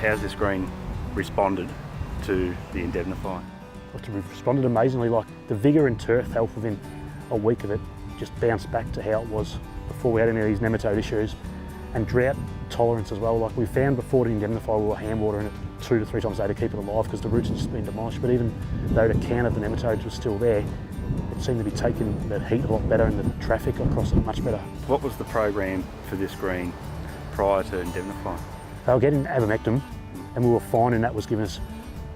how's this green responded to the Indemnify? We've responded amazingly. Like the vigour and turf health within a week of it just bounced back to how it was before we had any of these nematode issues, and drought tolerance as well. Like we found before the Indemnify, we were hand watering it 2 to 3 times a day to keep it alive because the roots had just been demolished. But even though the count of the nematodes was still there, it seemed to be taking the heat a lot better and the traffic across it much better. What was the program for this green prior to Indemnify? They were getting ivermectin, and we were finding that was giving us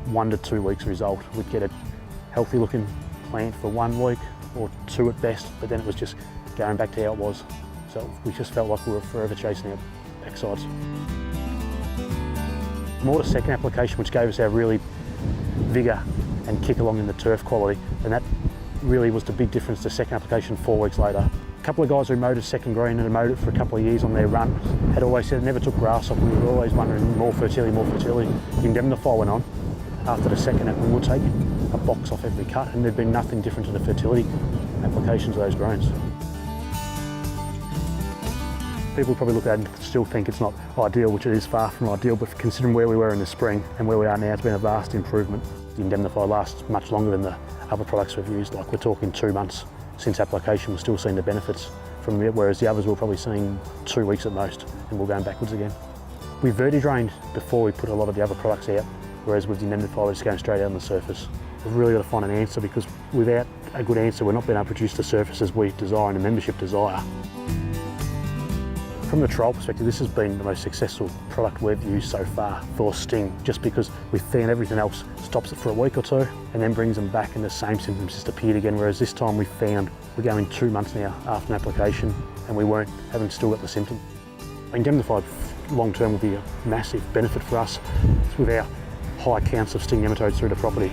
1 to 2 weeks result. We'd get a healthy looking plant for 1 week or 2 at best, but then it was just going back to how it was. So we just felt like we were forever chasing our backsides. More the second application, which gave us our really vigour and kick along in the turf quality, and that really was the big difference. The second application 4 weeks later. A couple of guys who mowed a second green and had mowed it for a couple of years on their run had always said it never took grass off. We were always wondering more fertility, more fertility. The Indemnify went on after the second app, and we'll take a box off every cut, and there'd been nothing different to the fertility applications of those greens. People probably look at it and still think it's not ideal, which it is far from ideal, but considering where we were in the spring and where we are now, it's been a vast improvement. The Indemnify lasts much longer than the other products we've used. Like we're talking 2 months since application, we're still seeing the benefits from it, whereas the others we're probably seeing 2 weeks at most, and we're going backwards again. We verti-drained before we put a lot of the other products out, whereas with the Indemnify we're just going straight out on the surface. We've really got to find an answer, because without a good answer we're not being able to produce the surfaces we desire and the membership desire. From the trial perspective, this has been the most successful product we've used so far for sting, just because we found everything else stops it for a week or 2 and then brings them back and the same symptoms just appeared again, whereas this time we found we're going 2 months now after an application and we haven't still got the symptom. Indemnify long term will be a massive benefit for us with our high counts of sting nematodes through the property.